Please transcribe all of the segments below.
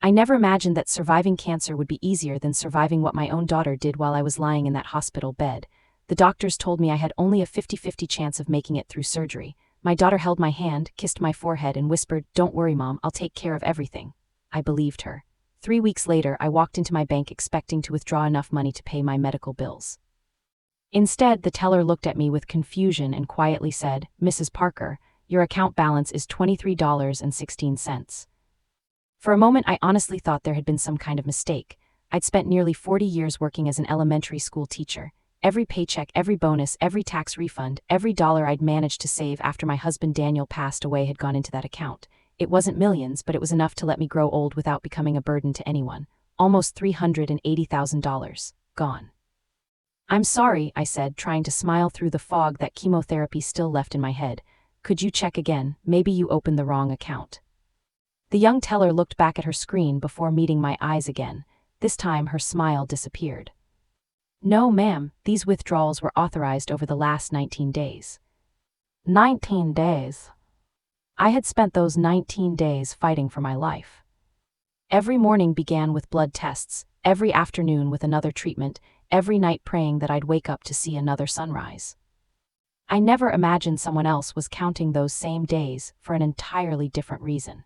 I never imagined that surviving cancer would be easier than surviving what my own daughter did while I was lying in that hospital bed. The doctors told me I had only a 50-50 chance of making it through surgery. My daughter held my hand, kissed my forehead, and whispered, "Don't worry, Mom, I'll take care of everything." I believed her. 3 weeks later, I walked into my bank expecting to withdraw enough money to pay my medical bills. Instead, the teller looked at me with confusion and quietly said, "Mrs. Parker, your account balance is $23.16. For a moment, I honestly thought there had been some kind of mistake. I'd spent nearly 40 years working as an elementary school teacher. Every paycheck, every bonus, every tax refund, every dollar I'd managed to save after my husband Daniel passed away had gone into that account. It wasn't millions, but it was enough to let me grow old without becoming a burden to anyone. Almost $380,000. Gone. "I'm sorry," I said, trying to smile through the fog that chemotherapy still left in my head. "Could you check again? Maybe you opened the wrong account." The young teller looked back at her screen before meeting my eyes again. This time her smile disappeared. "No, ma'am, these withdrawals were authorized over the last 19 days. 19 days. I had spent those 19 days fighting for my life. Every morning began with blood tests, every afternoon with another treatment, every night praying that I'd wake up to see another sunrise. I never imagined someone else was counting those same days for an entirely different reason."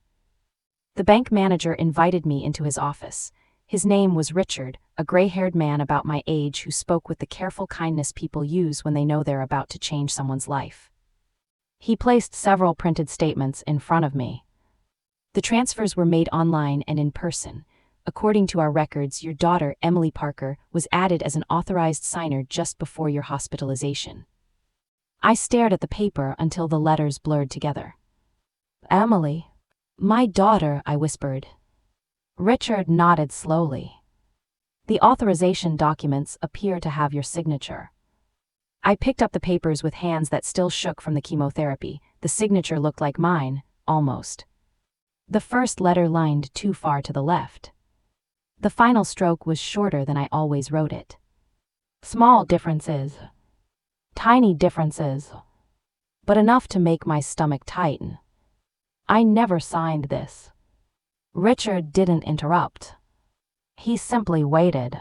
The bank manager invited me into his office. His name was Richard, a gray-haired man about my age who spoke with the careful kindness people use when they know they're about to change someone's life. He placed several printed statements in front of me. "The transfers were made online and in person. According to our records, your daughter, Emily Parker, was added as an authorized signer just before your hospitalization." I stared at the paper until the letters blurred together. "Emily? My daughter," I whispered. Richard nodded slowly. "The authorization documents appear to have your signature." I picked up the papers with hands that still shook from the chemotherapy. The signature looked like mine, almost. The first letter lined too far to the left. The final stroke was shorter than I always wrote it. Small differences. Tiny differences. But enough to make my stomach tighten. I never signed this. Richard didn't interrupt. He simply waited.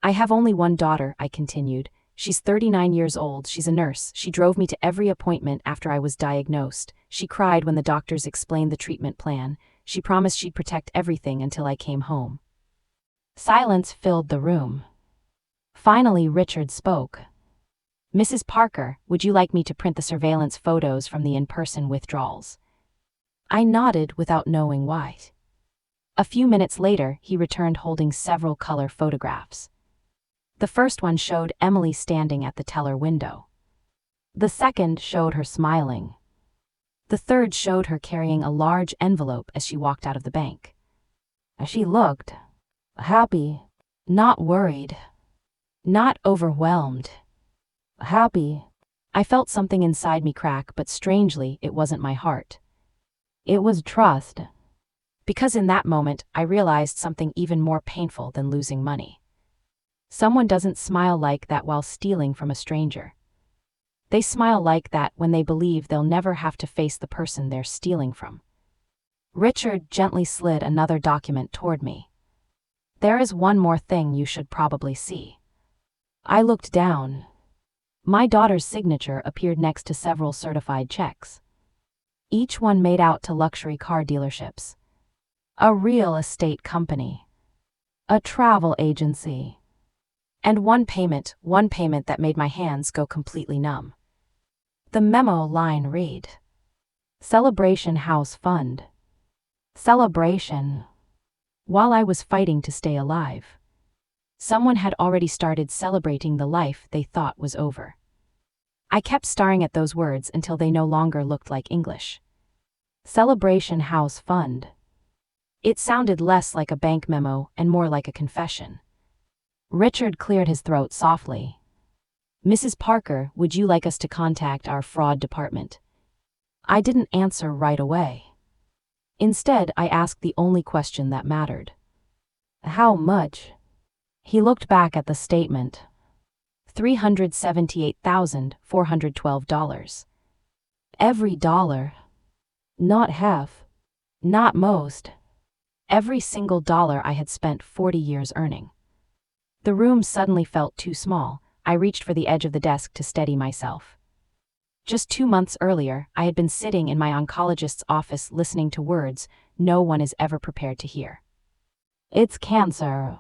"I have only one daughter," I continued. "She's 39 years old, she's a nurse, she drove me to every appointment after I was diagnosed, she cried when the doctors explained the treatment plan, she promised she'd protect everything until I came home." Silence filled the room. Finally, Richard spoke. "Mrs. Parker, would you like me to print the surveillance photos from the in-person withdrawals?" I nodded without knowing why. A few minutes later, he returned holding several color photographs. The first one showed Emily standing at the teller window. The second showed her smiling. The third showed her carrying a large envelope as she walked out of the bank. She looked happy, not worried, not overwhelmed. Happy. I felt something inside me crack, but strangely, it wasn't my heart. It was trust. Because in that moment, I realized something even more painful than losing money. Someone doesn't smile like that while stealing from a stranger. They smile like that when they believe they'll never have to face the person they're stealing from. Richard gently slid another document toward me. "There is one more thing you should probably see." I looked down. My daughter's signature appeared next to several certified checks. Each one made out to luxury car dealerships, a real estate company, a travel agency, and one payment that made my hands go completely numb. The memo line read, "Celebration House Fund." Celebration. While I was fighting to stay alive, someone had already started celebrating the life they thought was over. I kept staring at those words until they no longer looked like English. Celebration House Fund. It sounded less like a bank memo and more like a confession. Richard cleared his throat softly. "Mrs. Parker, would you like us to contact our fraud department?" I didn't answer right away. Instead, I asked the only question that mattered. "How much?" He looked back at the statement. $378,412. Every dollar. Not half. Not most. Every single dollar I had spent 40 years earning. The room suddenly felt too small. I reached for the edge of the desk to steady myself. Just 2 months earlier, I had been sitting in my oncologist's office listening to words no one is ever prepared to hear. It's cancer.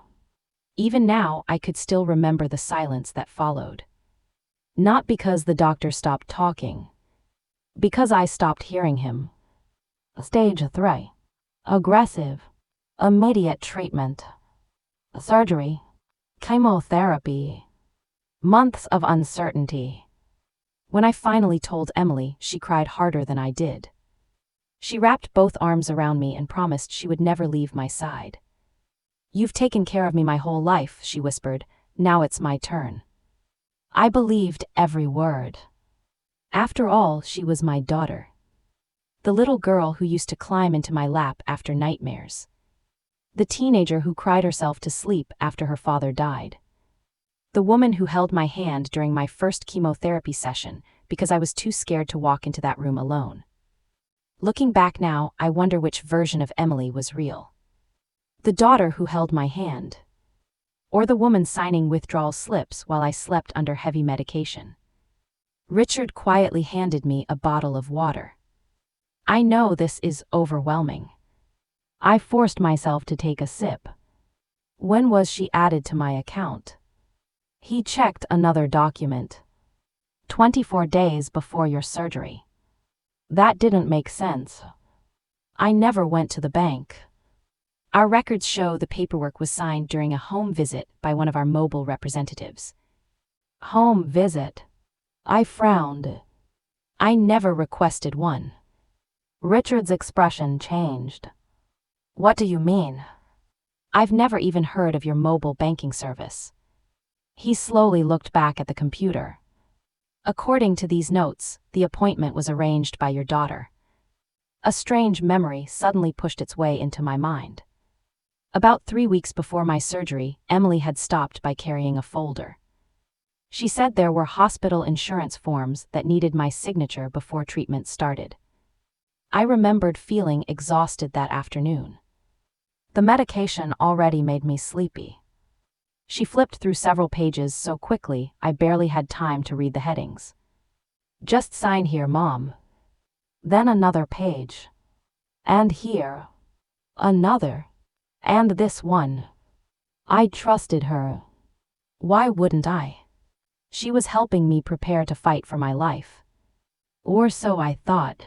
Even now, I could still remember the silence that followed. Not because the doctor stopped talking. Because I stopped hearing him. Stage 3. Aggressive. Immediate treatment. Surgery. Chemotherapy. Months of uncertainty. When I finally told Emily, she cried harder than I did. She wrapped both arms around me and promised she would never leave my side. You've taken care of me my whole life, she whispered. Now it's my turn. I believed every word. After all, she was my daughter. The little girl who used to climb into my lap after nightmares. The teenager who cried herself to sleep after her father died. The woman who held my hand during my first chemotherapy session because I was too scared to walk into that room alone. Looking back now, I wonder which version of Emily was real. The daughter who held my hand. Or the woman signing withdrawal slips while I slept under heavy medication. Richard quietly handed me a bottle of water. I know this is overwhelming. I forced myself to take a sip. When was she added to my account? He checked another document. 24 days before your surgery. That didn't make sense. I never went to the bank. Our records show the paperwork was signed during a home visit by one of our mobile representatives. Home visit. I frowned. I never requested one. Richard's expression changed. What do you mean? I've never even heard of your mobile banking service. He slowly looked back at the computer. According to these notes, the appointment was arranged by your daughter. A strange memory suddenly pushed its way into my mind. About 3 weeks before my surgery, Emily had stopped by carrying a folder. She said there were hospital insurance forms that needed my signature before treatment started. I remembered feeling exhausted that afternoon. The medication already made me sleepy. She flipped through several pages so quickly I barely had time to read the headings. Just sign here, Mom. Then another page. And here. Another. And this one. I trusted her. Why wouldn't I? She was helping me prepare to fight for my life. Or so I thought.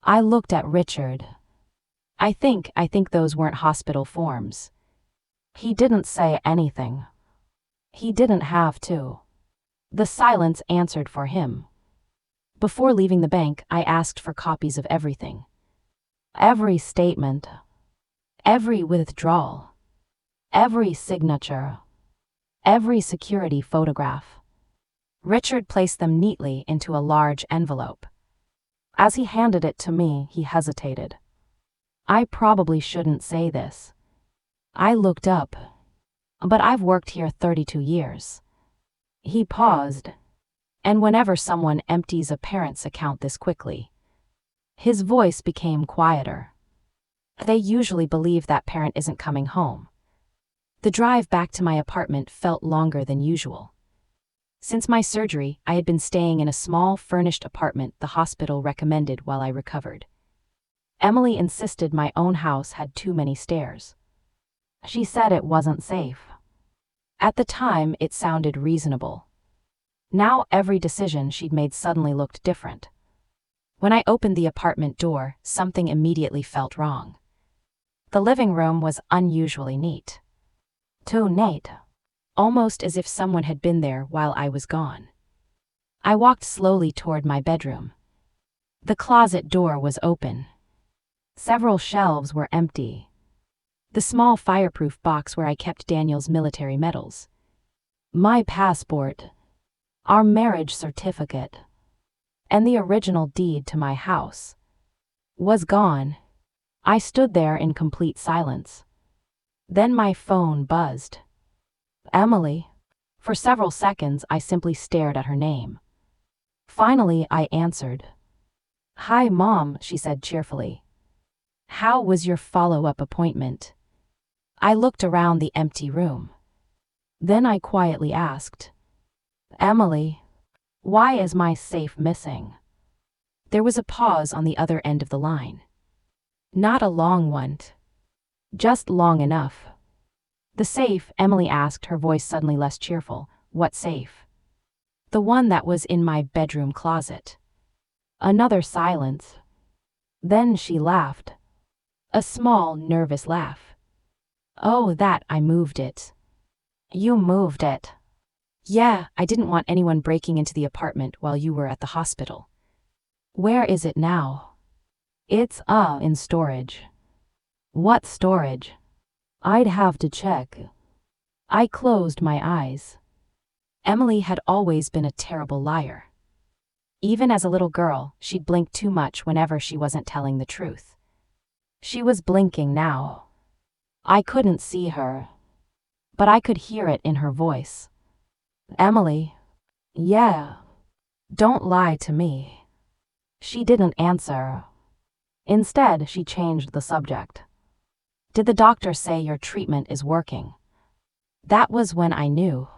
I looked at Richard. I think those weren't hospital forms. He didn't say anything. He didn't have to. The silence answered for him. Before leaving the bank, I asked for copies of everything. Every statement. Every withdrawal. Every signature. Every security photograph. Richard placed them neatly into a large envelope. As he handed it to me, he hesitated. I probably shouldn't say this. I looked up. But I've worked here 32 years. He paused. And whenever someone empties a parent's account this quickly, his voice became quieter. They usually believe that parent isn't coming home. The drive back to my apartment felt longer than usual. Since my surgery, I had been staying in a small, furnished apartment the hospital recommended while I recovered. Emily insisted my own house had too many stairs. She said it wasn't safe. At the time, it sounded reasonable. Now every decision she'd made suddenly looked different. When I opened the apartment door, something immediately felt wrong. The living room was unusually neat. Too neat. Almost as if someone had been there while I was gone. I walked slowly toward my bedroom. The closet door was open. Several shelves were empty. The small fireproof box where I kept Daniel's military medals. My passport. Our marriage certificate. And the original deed to my house. Was gone. I stood there in complete silence. Then my phone buzzed. Emily. For several seconds I simply stared at her name. Finally I answered. Hi, Mom, she said cheerfully. How was your follow-up appointment? I looked around the empty room. Then I quietly asked, Emily, why is my safe missing? There was a pause on the other end of the line. Not a long one. Just long enough. The safe, Emily asked, her voice suddenly less cheerful. What safe? The one that was in my bedroom closet. Another silence. Then she laughed. A small, nervous laugh. Oh, that, I moved it. You moved it? Yeah, I didn't want anyone breaking into the apartment while you were at the hospital. Where is it now? It's, in storage. What storage? I'd have to check. I closed my eyes. Emily had always been a terrible liar. Even as a little girl, she'd blink too much whenever she wasn't telling the truth. She was blinking now. I couldn't see her, but I could hear it in her voice. Emily? Yeah. Don't lie to me. She didn't answer. Instead, she changed the subject. Did the doctor say your treatment is working? That was when I knew.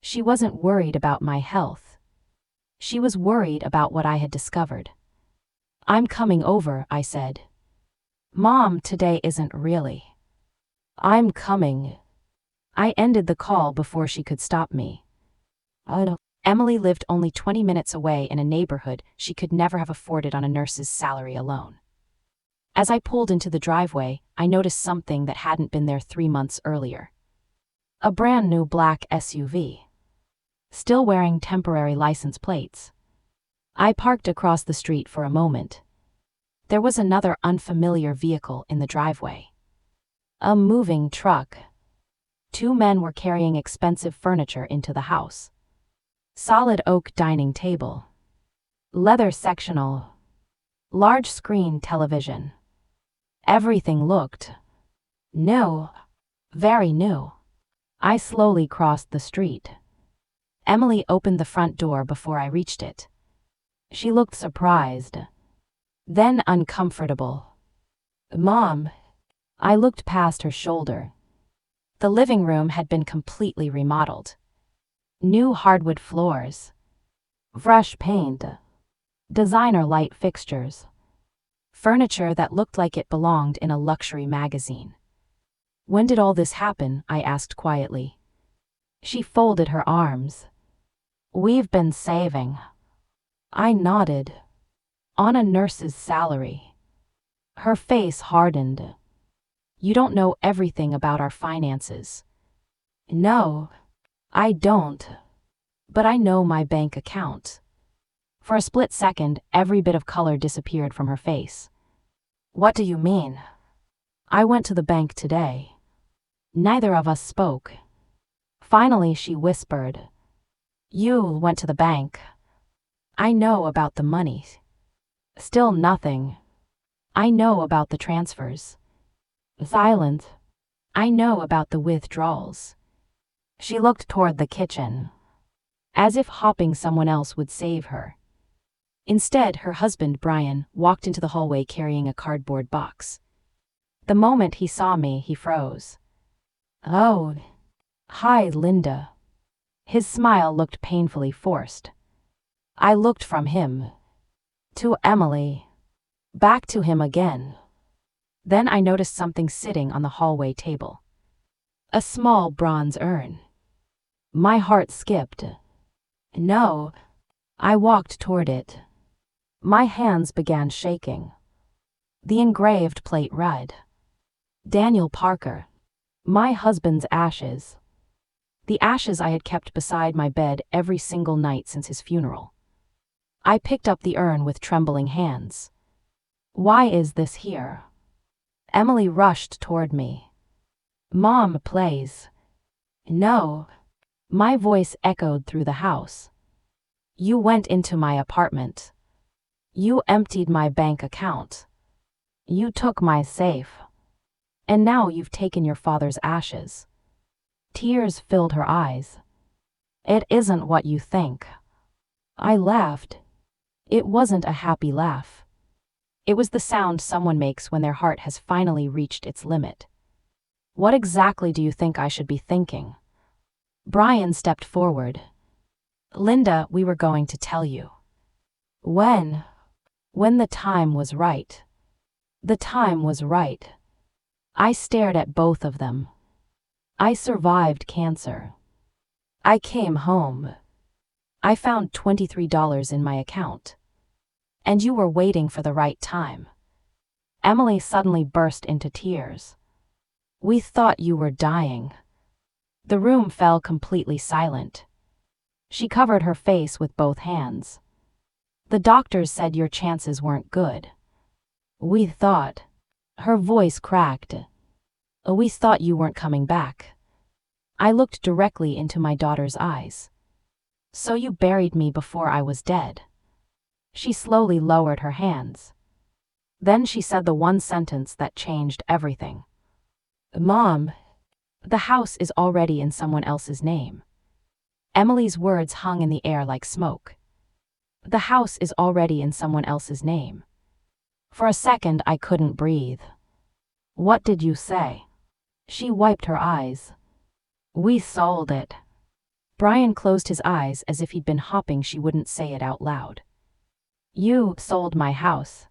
She wasn't worried about my health. She was worried about what I had discovered. I'm coming over, I said. Mom, today isn't really. I'm coming. I ended the call before she could stop me. Emily lived only 20 minutes away in a neighborhood she could never have afforded on a nurse's salary alone. As I pulled into the driveway, I noticed something that hadn't been there 3 months earlier. A brand new black SUV. Still wearing temporary license plates. I parked across the street for a moment. There was another unfamiliar vehicle in the driveway. A moving truck. 2 men were carrying expensive furniture into the house. Solid oak dining table. Leather sectional. Large screen television. Everything looked new. Very new. I slowly crossed the street. Emily opened the front door before I reached it. She looked surprised. Then uncomfortable. Mom. I looked past her shoulder. The living room had been completely remodeled. New hardwood floors. Fresh paint. Designer light fixtures. Furniture that looked like it belonged in a luxury magazine. When did all this happen? I asked quietly. She folded her arms. We've been saving. I nodded. On a nurse's salary. Her face hardened. You don't know everything about our finances. No, I don't. But I know my bank account. For a split second, every bit of color disappeared from her face. What do you mean? I went to the bank today. Neither of us spoke. Finally, she whispered. You went to the bank. I know about the money. Still nothing. I know about the transfers. Silent. I know about the withdrawals. She looked toward the kitchen, as if hoping someone else would save her. Instead, her husband, Brian, walked into the hallway carrying a cardboard box. The moment he saw me, he froze. Oh. Hi, Linda. His smile looked painfully forced. I looked from him to Emily, back to him again. Then I noticed something sitting on the hallway table. A small bronze urn. My heart skipped. No. I walked toward it. My hands began shaking. The engraved plate read, Daniel Parker. My husband's ashes. The ashes I had kept beside my bed every single night since his funeral. I picked up the urn with trembling hands. Why is this here? Emily rushed toward me. Mom, please. No. My voice echoed through the house. You went into my apartment. You emptied my bank account. You took my safe. And now you've taken your father's ashes. Tears filled her eyes. It isn't what you think. I laughed. It wasn't a happy laugh. It was the sound someone makes when their heart has finally reached its limit. What exactly do you think I should be thinking? Brian stepped forward. Linda, we were going to tell you. When? When the time was right. The time was right. I stared at both of them. I survived cancer. I came home. I found $23 in my account. And you were waiting for the right time. Emily suddenly burst into tears. We thought you were dying. The room fell completely silent. She covered her face with both hands. The doctors said your chances weren't good. We thought. Her voice cracked. We thought you weren't coming back. I looked directly into my daughter's eyes. So you buried me before I was dead. She slowly lowered her hands. Then she said the one sentence that changed everything. Mom, the house is already in someone else's name. Emily's words hung in the air like smoke. The house is already in someone else's name. For a second I couldn't breathe. What did you say? She wiped her eyes. We sold it. Brian closed his eyes as if he'd been hoping she wouldn't say it out loud. You sold my house.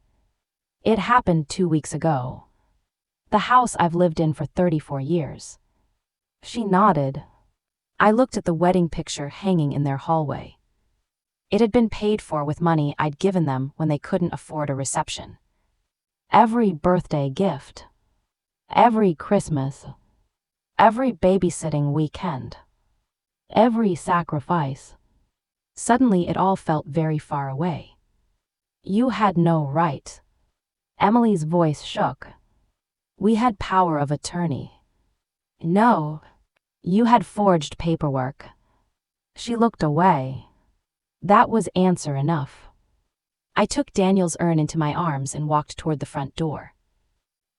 It happened 2 weeks ago. The house I've lived in for 34 years. She nodded. I looked at the wedding picture hanging in their hallway. It had been paid for with money I'd given them when they couldn't afford a reception. Every birthday gift. Every Christmas. Every babysitting weekend. Every sacrifice. Suddenly it all felt very far away. You had no right. Emily's voice shook. We had power of attorney. No. You had forged paperwork. She looked away. That was answer enough. I took Daniel's urn into my arms and walked toward the front door.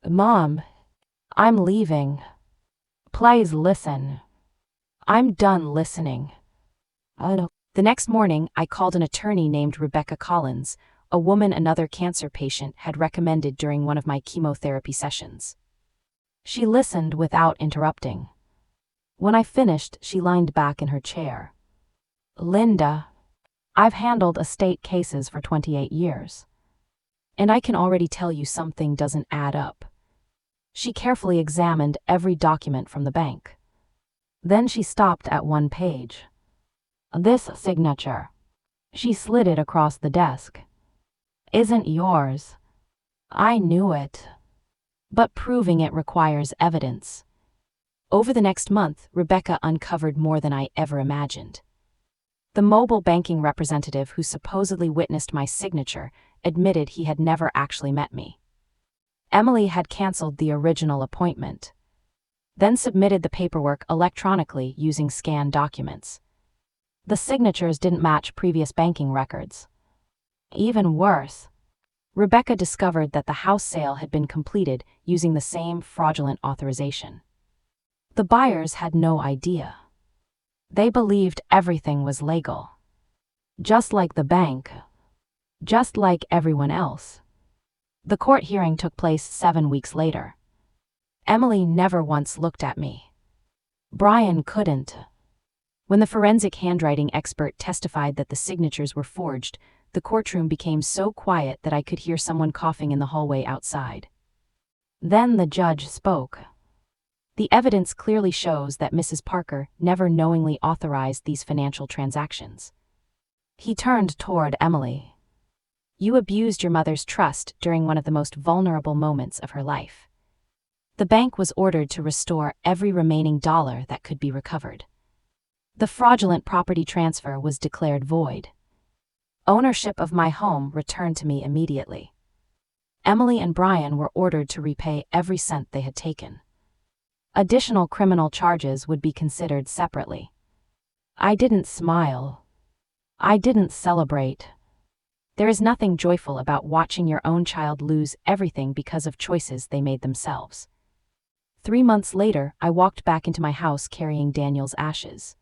Mom, I'm leaving. Please listen. I'm done listening. The next morning, I called an attorney named Rebecca Collins, a woman another cancer patient had recommended during one of my chemotherapy sessions. She listened without interrupting. When I finished, she leaned back in her chair. Linda, I've handled estate cases for 28 years. And I can already tell you something doesn't add up. She carefully examined every document from the bank. Then she stopped at one page. This signature. She slid it across the desk. Isn't yours. I knew it. But proving it requires evidence. Over the next month, Rebecca uncovered more than I ever imagined. The mobile banking representative who supposedly witnessed my signature admitted he had never actually met me. Emily had canceled the original appointment, then submitted the paperwork electronically using scanned documents. The signatures didn't match previous banking records. Even worse, Rebecca discovered that the house sale had been completed using the same fraudulent authorization. The buyers had no idea. They believed everything was legal. Just like the bank. Just like everyone else. The court hearing took place 7 weeks later. Emily never once looked at me. Brian couldn't. When the forensic handwriting expert testified that the signatures were forged, the courtroom became so quiet that I could hear someone coughing in the hallway outside. Then the judge spoke. The evidence clearly shows that Mrs. Parker never knowingly authorized these financial transactions. He turned toward Emily. You abused your mother's trust during one of the most vulnerable moments of her life. The bank was ordered to restore every remaining dollar that could be recovered. The fraudulent property transfer was declared void. Ownership of my home returned to me immediately. Emily and Brian were ordered to repay every cent they had taken. Additional criminal charges would be considered separately. I didn't smile. I didn't celebrate. There is nothing joyful about watching your own child lose everything because of choices they made themselves. 3 months later, I walked back into my house carrying Daniel's ashes.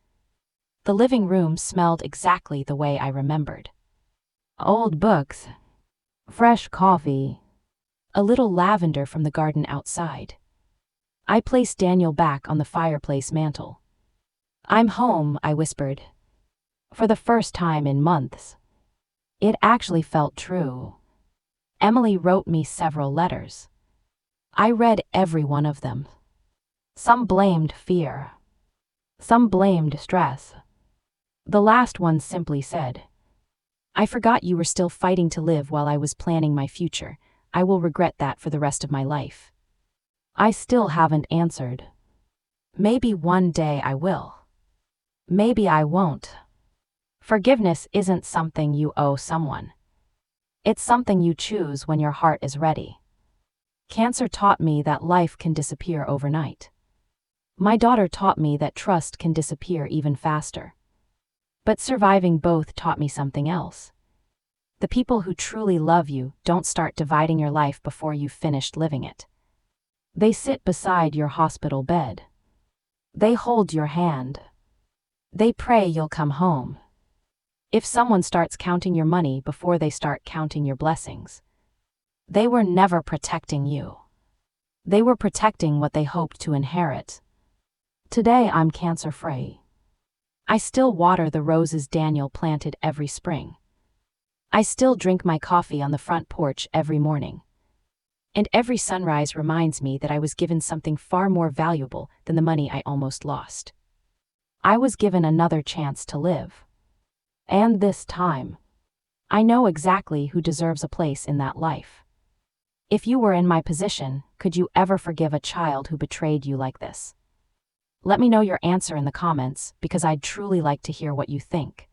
The living room smelled exactly the way I remembered. Old books. Fresh coffee. a little lavender from the garden outside. I placed Daniel back on the fireplace mantel. "I'm home," I whispered. For the first time in months. It actually felt true. Emily wrote me several letters. I read every one of them. Some blamed fear. Some blamed stress. The last one simply said, "I forgot you were still fighting to live while I was planning my future. I will regret that for the rest of my life." I still haven't answered. Maybe one day I will. Maybe I won't. Forgiveness isn't something you owe someone. It's something you choose when your heart is ready. Cancer taught me that life can disappear overnight. My daughter taught me that trust can disappear even faster. But surviving both taught me something else. The people who truly love you don't start dividing your life before you've finished living it. They sit beside your hospital bed. They hold your hand. They pray you'll come home. If someone starts counting your money before they start counting your blessings, they were never protecting you. They were protecting what they hoped to inherit. Today I'm cancer-free. I still water the roses Daniel planted every spring. I still drink my coffee on the front porch every morning. And every sunrise reminds me that I was given something far more valuable than the money I almost lost. I was given another chance to live. And this time, I know exactly who deserves a place in that life. If you were in my position, could you ever forgive a child who betrayed you like this? Let me know your answer in the comments, because I'd truly like to hear what you think.